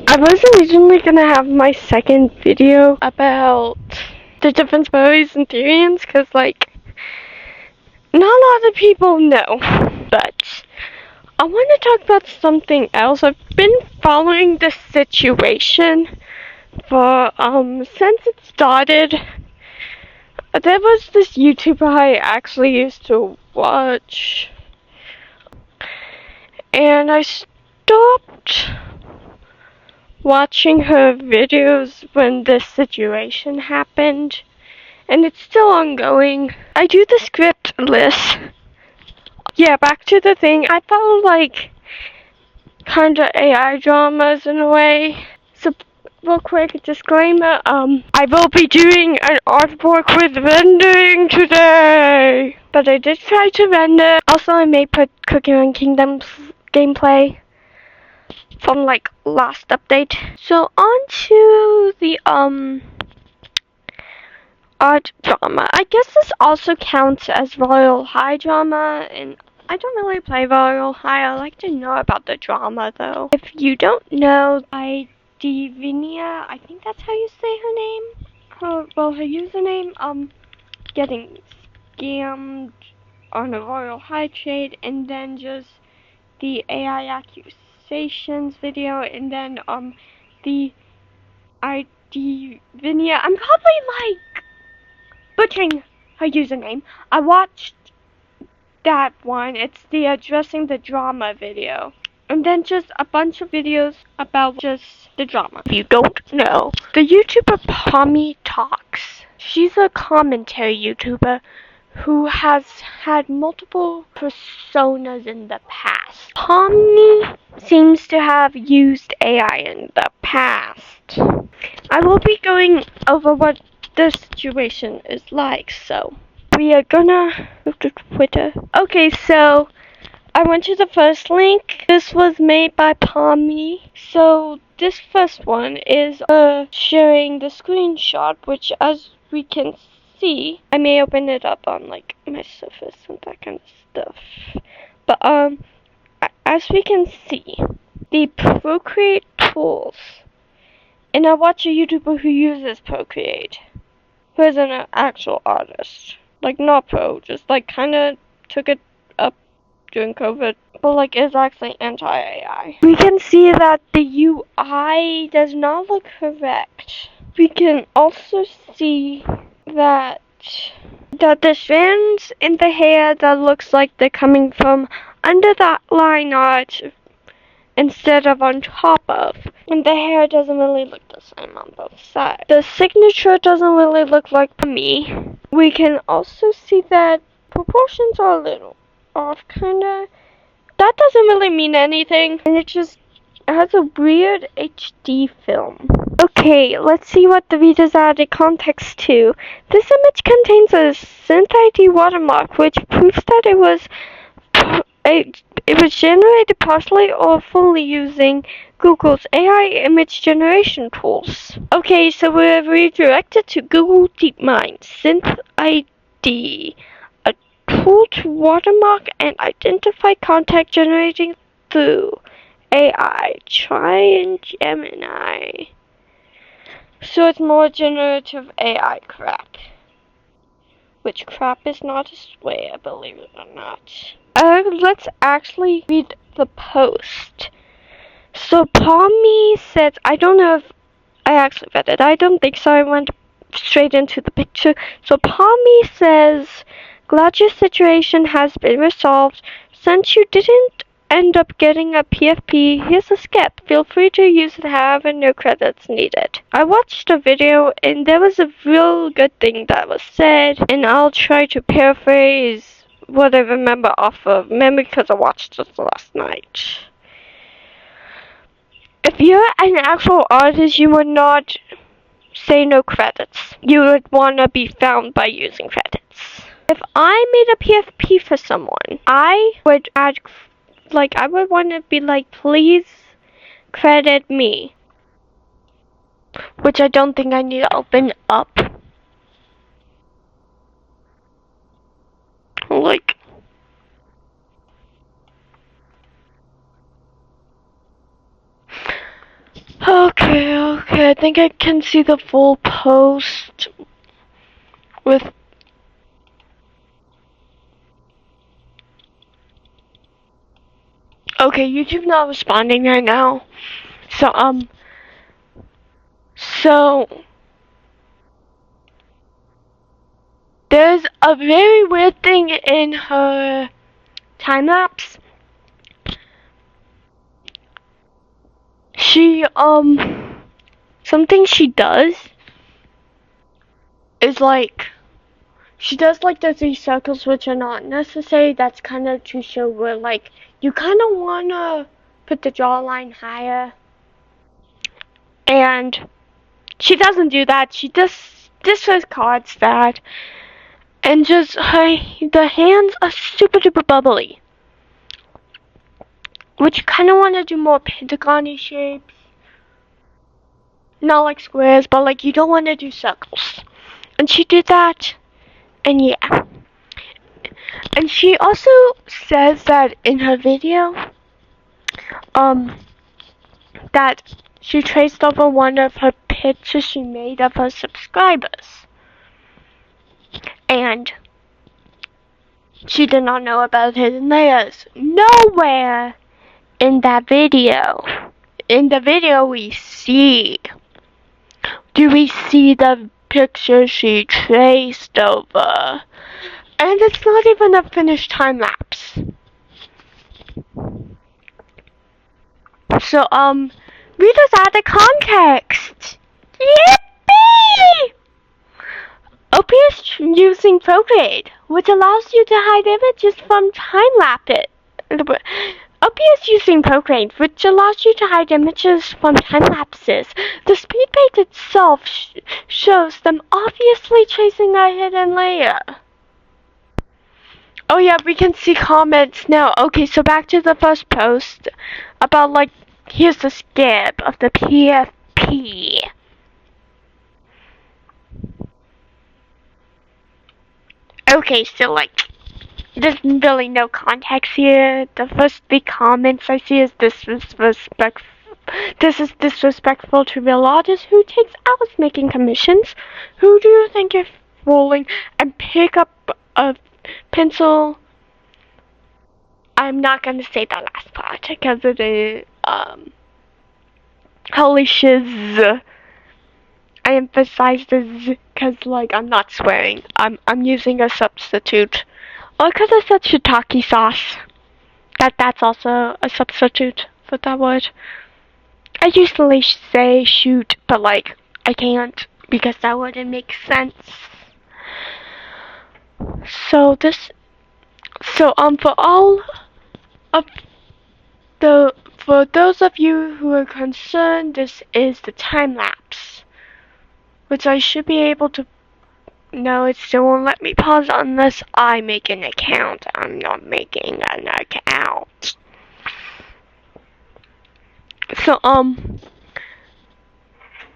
I was originally gonna have my second video about the different movies and theories, because, like, not a lot of people know, but I want to talk about something else. I've been following this situation for, since it started. There was this YouTuber I actually used to watch, and I stopped watching her videos when this situation happened, and it's still ongoing. I do the script list. Yeah, back to the thing. I follow, like, kinda AI dramas in a way. So, real quick disclaimer, I will be doing an artwork with rendering today, but I did try to render. Also, I may put Cooking on Kingdoms gameplay from, like, last update. So, on to the, art drama. I guess this also counts as Royal High drama, and I don't really play Royal High. I like to know about the drama, though. If you don't know, Divinia, I think that's how you say her name. Her username, getting scammed on a Royal High trade, and then just the AI accusations video, and then, the Divinia. I'm probably, like, butchering her username. I watched that one. It's the addressing the drama video. And then just a bunch of videos about just the drama. If you don't know, the YouTuber PAWMI Talks. She's a commentary YouTuber who has had multiple personas in the past. PAWMI seems to have used AI in the past. I will be going over what the situation is like, so we are gonna move to Twitter. Okay, so I went to the first link. This was made by PAWMI. So this first one is sharing the screenshot, which, as we can see, I may open it up on, like, my Surface and that kind of stuff. But as we can see, the Procreate tools. And I watch a YouTuber who uses Procreate, who is an actual artist. Like, not pro, just, like, kinda took it up during COVID, but, like, is actually anti-AI. We can see that the UI does not look correct. We can also see that the strands in the hair that looks like they're coming from under that line art instead of on top of. And the hair doesn't really look the same on both sides. The signature doesn't really look like me. We can also see that proportions are a little off, kinda. That doesn't really mean anything, and it just has a weird HD film. Okay, let's see what the readers added context to. This image contains a synth ID watermark, which proves that it was generated partially or fully using Google's AI image generation tools. Okay, so we're redirected to Google DeepMind Synth ID, a tool to watermark and identify contact generating through AI. Try in Gemini. So it's more generative AI crap. Which crap is not a swear, believe it or not. Let's actually read the post. So PAWMI says, I don't know if I actually read it. I don't think so. I went straight into the picture. So PAWMI says, glad your situation has been resolved. Since you didn't end up getting a PFP, here's a skip. Feel free to use it however, no credits needed. I watched a video and there was a real good thing that was said, and I'll try to paraphrase what I remember off of memory because I watched this last night. If you're an actual artist, you would not say no credits. You would want to be found by using credits. If I made a PFP for someone, I would add, like, I would want to be like, please credit me. Which I don't think I need to open up. Like, Okay, I think I can see the full post with. Okay, YouTube not responding right now. So, there's a very weird thing in her time lapse. Something she does is like, she does like the 3 circles, which are not necessary. That's kind of to show where, like, you kind of want to put the jawline higher. And she doesn't do that. She just disregards that. And just, the hands are super duper bubbly. Which you kind of want to do more pentagon-y shapes. Not like squares, but like you don't want to do circles. And she did that. And yeah. And she also says that in her video, that she traced over one of her pictures she made of her subscribers. And she did not know about hidden layers. Nowhere in that video, in the video we see, do we see the picture she traced over. And it's not even a finished time lapse. So, read us out the context. Yippee! OP is using Procreate, which allows you to hide images from time-lapse. OP is using Procreate, which allows you to hide images from time-lapses. The speed page itself shows them obviously tracing a hidden layer. Oh yeah, we can see comments now. Okay, so back to the first post about, like, here's the skip of the PFP. Okay, so, like, there's really no context here. The first three comments I see is this is disrespectful to real artists who takes hours making commissions. Who do you think you're fooling and pick up a pencil? I'm not gonna say the last part because it is holy shiz. I emphasize the z because, like, I'm not swearing. I'm using a substitute. Or because I said shiitake sauce. That's also a substitute for that word. I usually say shoot, but, like, I can't because that wouldn't make sense. So for all of for those of you who are concerned, this is the time lapse, which I should be able to. No, it still won't let me pause unless I make an account. I'm not making an account. So,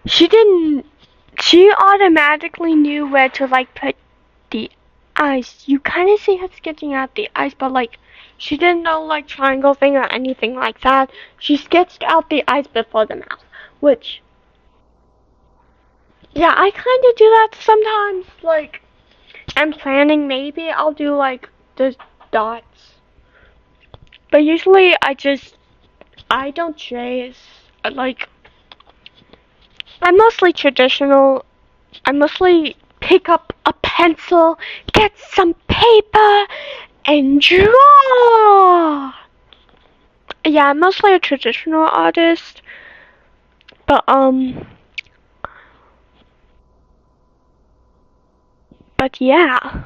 she automatically knew where to, like, put the eyes. You kind of see her sketching out the eyes, but, like, she didn't know, like, triangle thing or anything like that. She sketched out the eyes before the mouth, which, yeah, I kind of do that sometimes. Like, I'm planning maybe I'll do, like, the dots. But usually I don't trace. Like, I'm mostly traditional. I mostly pick up a pencil, get some paper, and draw. Yeah, I'm mostly a traditional artist. But yeah.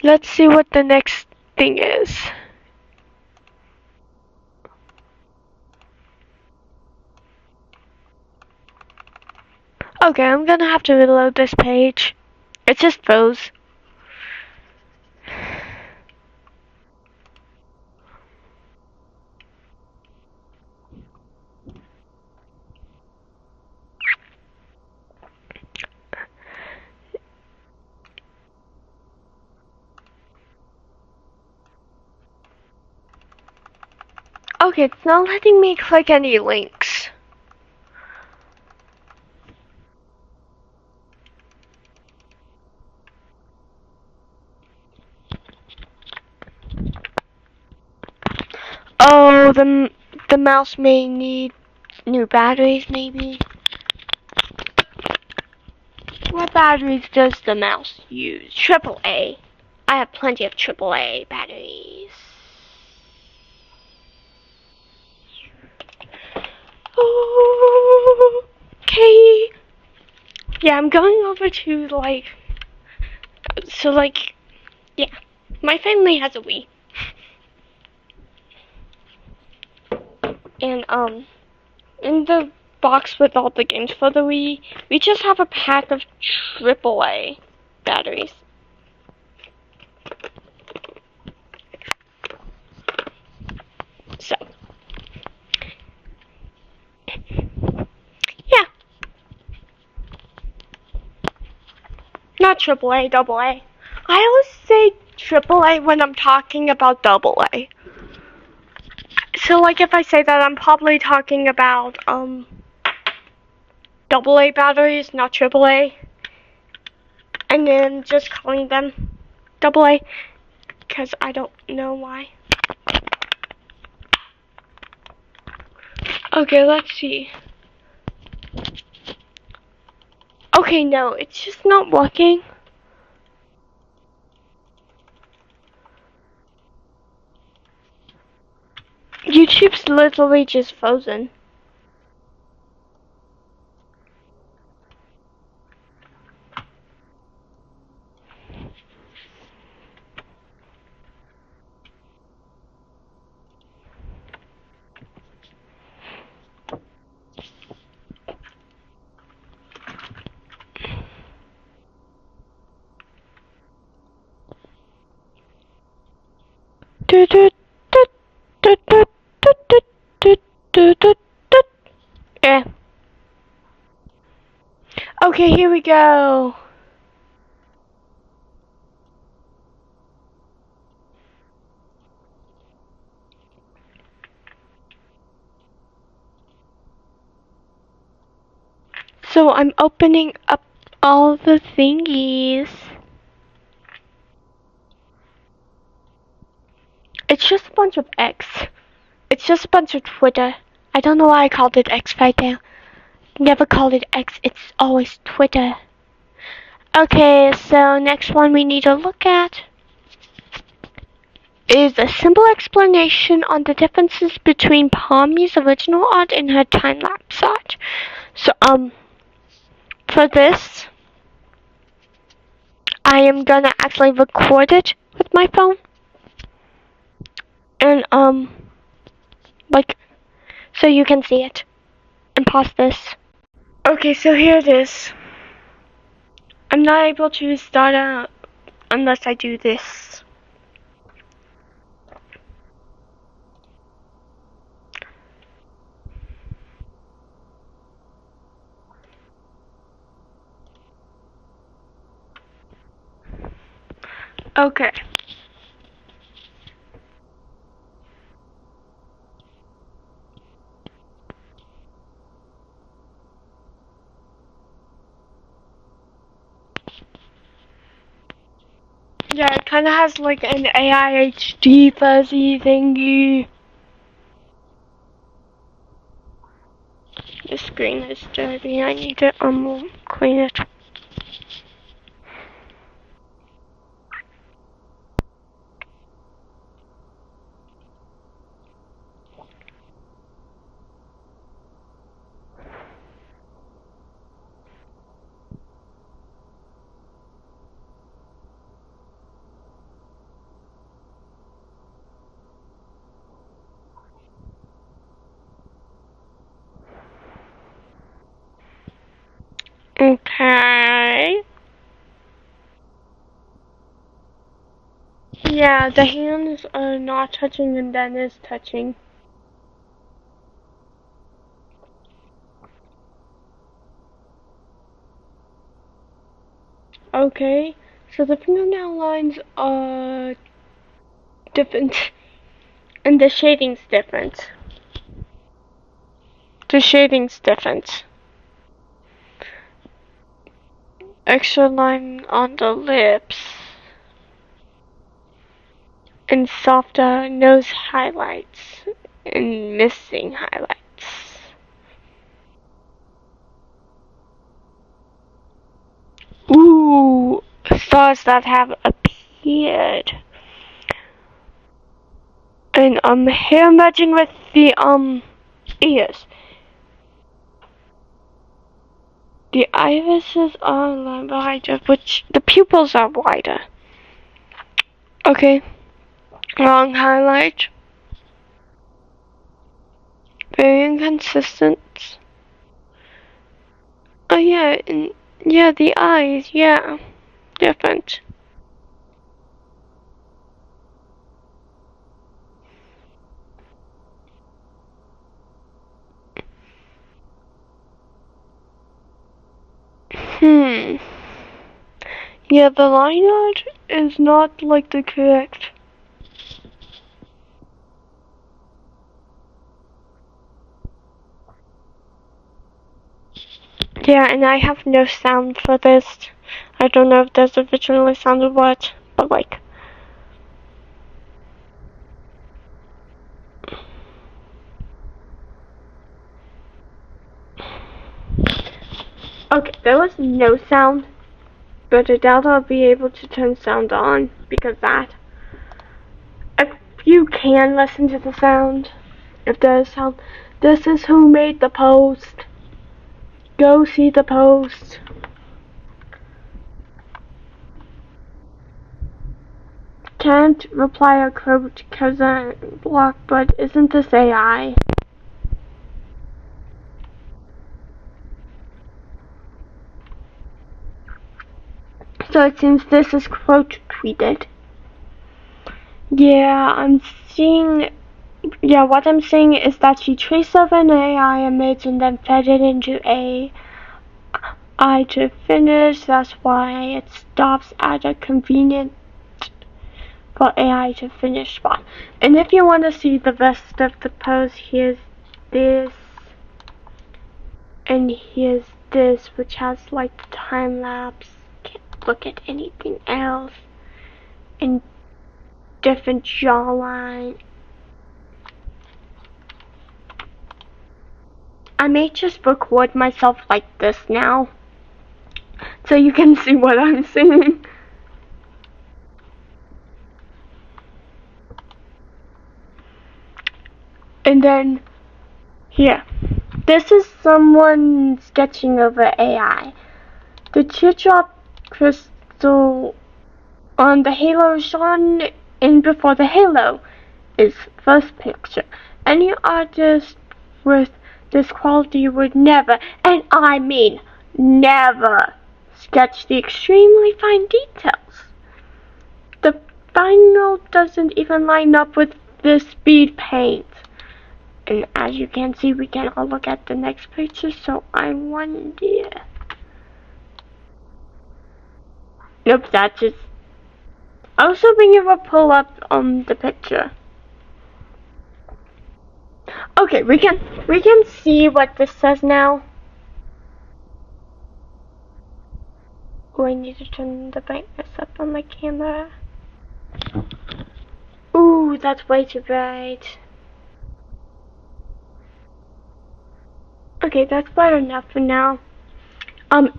Let's see what the next thing is. Okay, I'm gonna have to reload this page. It just froze. Okay, it's not letting me click any links. Oh, the mouse may need new batteries, maybe. What batteries does the mouse use? AAA. I have plenty of AAA batteries. Okay. Yeah, I'm going over to yeah. My family has a Wii. And in the box with all the games for the Wii, we just have a pack of AAA batteries. So, yeah. Not AAA, AA. I always say AAA when I'm talking about AA. So, like, if I say that, I'm probably talking about, AA batteries, not AAA. And then just calling them AA, because I don't know why. Okay, let's see. Okay, no, it's just not working. YouTube's literally just frozen. Yeah. Okay, here we go. So I'm opening up all the thingies. It's just a bunch of X. It's just a bunch of Twitter. I don't know why I called it X right there. Never called it X, it's always Twitter. Okay, so next one we need to look at is a simple explanation on the differences between PAWMI's original art and her time-lapse art. So, for this, I am gonna actually record it with my phone. And, so you can see it. And pause this. Okay, so here it is. I'm not able to start out unless I do this. Okay. Yeah, it kind of has like an AI HD fuzzy thingy. The screen is dirty. I need to clean it. Okay. Yeah, the hands are not touching and then is touching. Okay, so the fingernail lines are different and the shading's different. The shading's different. Extra line on the lips. And softer nose highlights. And missing highlights. Ooh, stars that have appeared. And hair matching with the ears. The irises are a lot wider, which the pupils are wider. Okay, long highlight. Very inconsistent. Oh yeah, and yeah, the eyes, yeah, different. Yeah, the line art is not like the correct. Yeah, and I have no sound for this. I don't know if there's originally sound or what, but like. Okay, there was no sound, but I doubt I'll be able to turn sound on because that. If you can listen to the sound, if there's sound, this is who made the post. Go see the post. Can't reply or quote because I'm blocked, but isn't this AI? So it seems this is quote tweeted. Yeah, what I'm seeing is that she traced over an AI image and then fed it into AI to finish. That's why it stops at a convenient for AI to finish spot. And if you want to see the rest of the post, here's this. And here's this, which has like the time lapse. Can't look at anything else. And different jawline. I may just record myself like this now, so you can see what I'm seeing. And then, here. This is someone sketching over AI. The teardrop crystal on the halo shone in before the halo is first picture. Any artist with this quality would never, and I mean never, sketch the extremely fine details. The final doesn't even line up with this speed paint. And as you can see, we can all look at the next picture, so I wonder. Nope, that's just. I was hoping you would pull up the picture. Okay, we can see what this says now. Oh, I need to turn the brightness up on my camera. Ooh, that's way too bright. Okay, that's bright enough for now.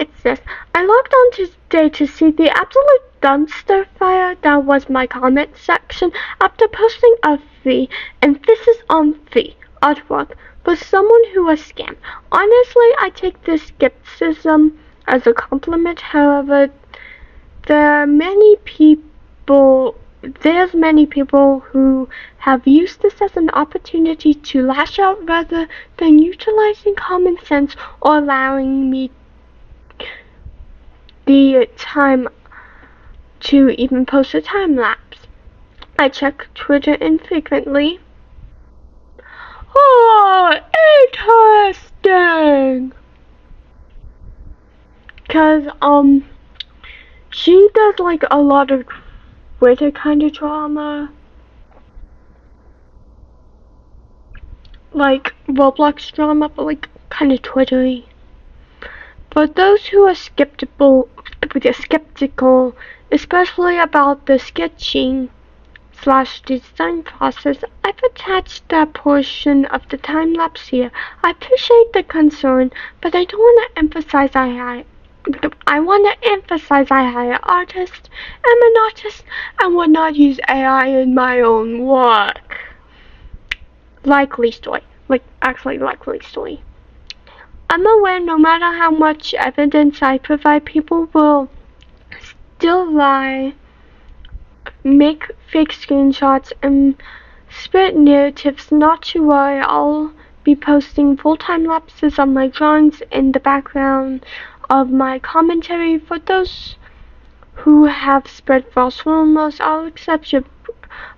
It says, I logged on today to see the absolute dumpster fire that was my comment section after posting a free, and this is free, artwork for someone who was scammed. Honestly, I take this skepticism as a compliment. However, there's many people who have used this as an opportunity to lash out rather than utilizing common sense or allowing me the time to even post a time lapse. I check Twitter infrequently. Oh, interesting! Cause, she does like a lot of Twitter kind of drama. like Roblox drama, but like kind of Twittery. For those who are skeptical, especially about the sketching/design process, I've attached that portion of the time lapse here. I appreciate the concern, but I don't want to emphasize I hire artists. I'm an artist and would not use AI in my own work. Likely story. Likely story. I'm aware no matter how much evidence I provide, people will still lie, make fake screenshots, and spread narratives. Not to worry, I'll be posting full time lapses of my drawings in the background of my commentary. For those who have spread false rumors, I'll accept your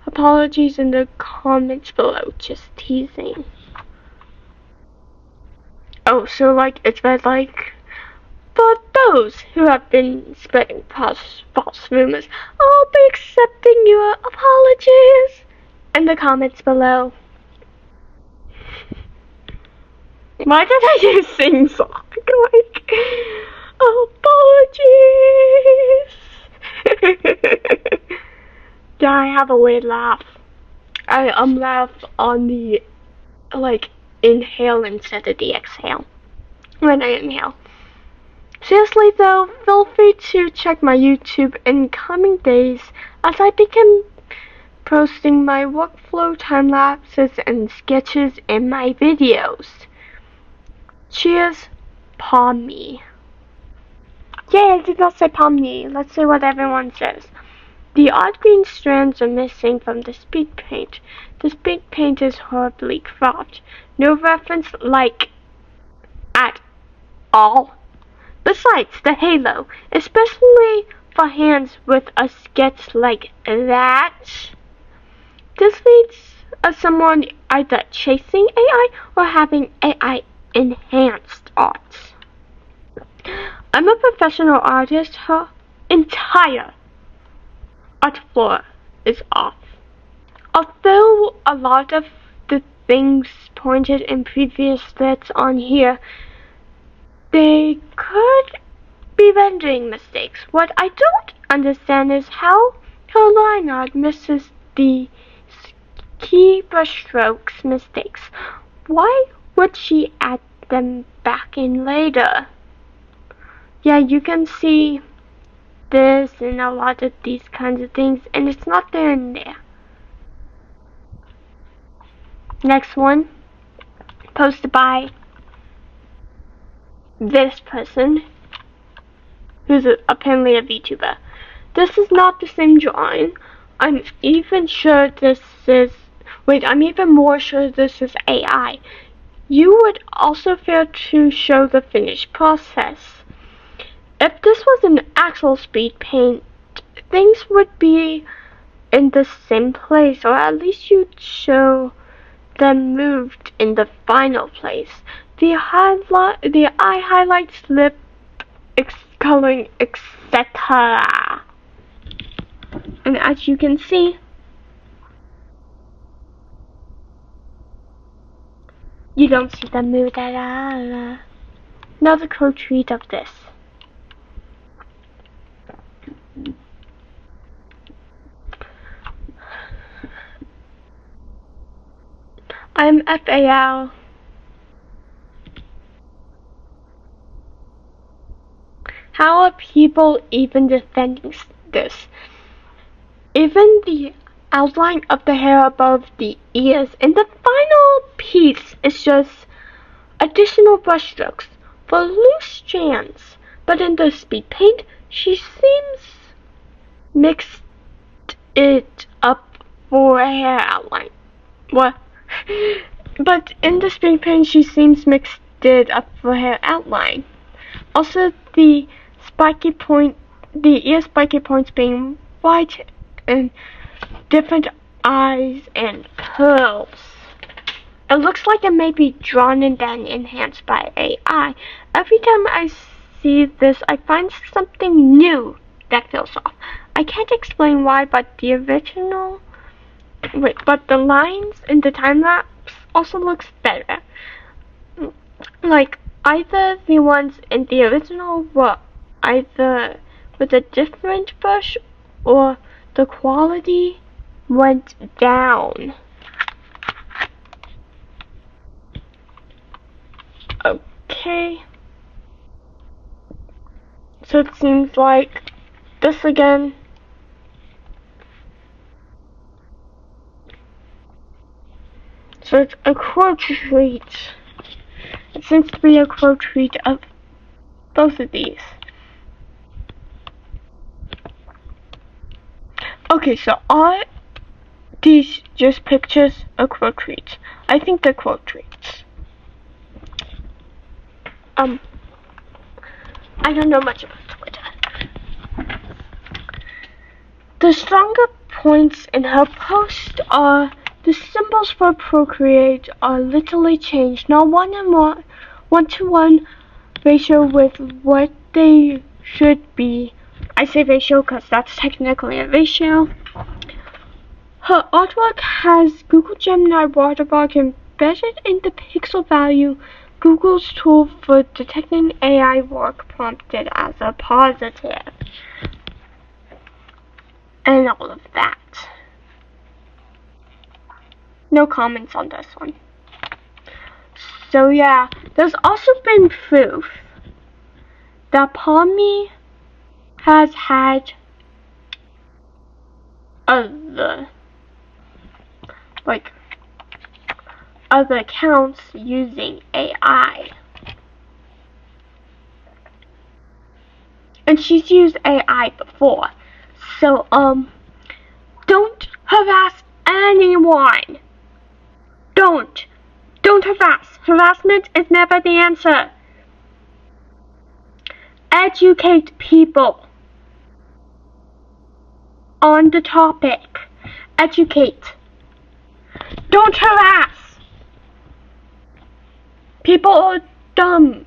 apologies in the comments below. Just teasing. Oh, so like it's read like, for those who have been spreading false rumors, I'll be accepting your apologies in the comments below. Why did I do sing song? Like, apologies. Yeah, I have a weird laugh. I laugh on the like inhale instead of the exhale when I inhale. Seriously though, feel free to check my YouTube in coming days as I begin posting my workflow time lapses and sketches in my videos. Cheers, PAWMI. Yay, I did not say PAWMI. Let's say what everyone says. The odd green strands are missing from the speed paint. The speed paint is horribly cropped. No reference like at all. Besides, the halo, especially for hands with a sketch like that. This leads someone either chasing AI or having AI enhanced art. I'm a professional artist. Her entire art floor is off. Although a lot of the things pointed in previous threads on here, they could be rendering mistakes. What I don't understand is how her line art misses the key brushstrokes mistakes. Why would she add them back in later? Yeah, you can see this and a lot of these kinds of things, and it's not there in there. Next one, posted by this person, who's apparently a VTuber. This is not the same drawing. I'm even more sure this is AI. You would also fail to show the finished process. If this was an actual speed paint, things would be in the same place, or at least you'd show them moved in the final place. The eye highlights, lip coloring, etc. And as you can see, you don't see them moved at all. Now the code read of this. I'm FAL. How are people even defending this? Even the outline of the hair above the ears in the final piece is just additional brushstrokes for loose strands. But in the speed paint, she seems mixed it up for a hair outline. What? But in the speed paint, she seems mixed it up for hair outline. Also, the ear spiky points being white and different eyes and pearls. It looks like it may be drawn and then enhanced by AI. Every time I see this, I find something new that feels off. I can't explain why, but the lines in the time lapse also looks better. Like, either the ones in the original were either with a different brush or the quality went down. Okay. So it seems like this again. So it's a quote treat. It seems to be a quote treat of both of these. Okay, so are these just pictures or quote treats? I think they're quote treats. I don't know much about Twitter. The stronger points in her post are the symbols for Procreate are literally changed, not one-to-one ratio with what they should be. I say ratio because that's technically a ratio. Her artwork has Google Gemini watermark embedded in the pixel value. Google's tool for detecting AI work prompted as a positive. And all of that. No comments on this one. So yeah, there's also been proof that PAWMI has had other accounts using AI. And she's used AI before. So, don't harass anyone. Don't harass. Harassment is never the answer. Educate people on the topic. Educate. Don't harass. People are dumb.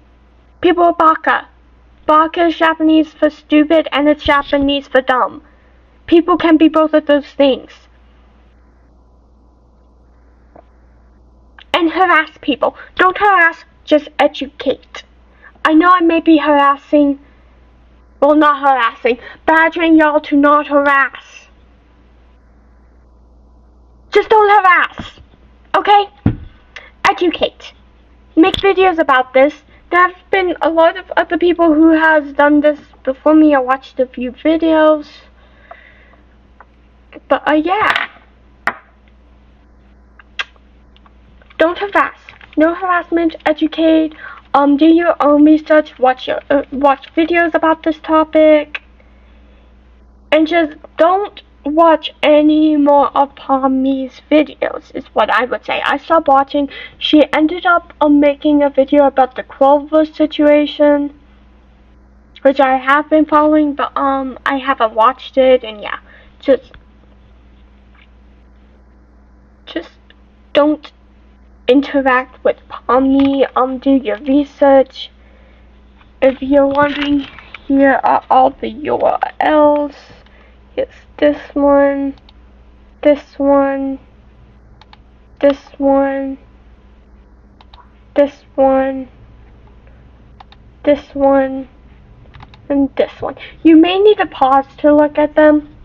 People are baka. Baka is Japanese for stupid and it's Japanese for dumb. People can be both of those things. And harass people. Don't harass, just educate. I know I may be harassing, well, not harassing, badgering y'all to not harass. Just don't harass, okay? Educate. Make videos about this. There have been a lot of other people who have done this before me. I watched a few videos. But, yeah. Don't harass. No harassment. Educate. Do your own research. Watch videos about this topic. And just don't watch any more of PAWMI's videos, is what I would say. I stopped watching. She ended up making a video about the Clover situation, which I have been following, but I haven't watched it, and yeah, just don't interact with PAWMI. Do your research. If you're wondering, here are all the URLs. Here's this one, this one, this one, this one, this one, and this one. You may need to pause to look at them,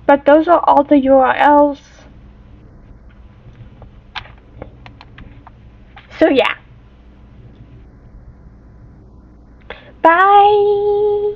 but those are all the URLs. So yeah. Bye!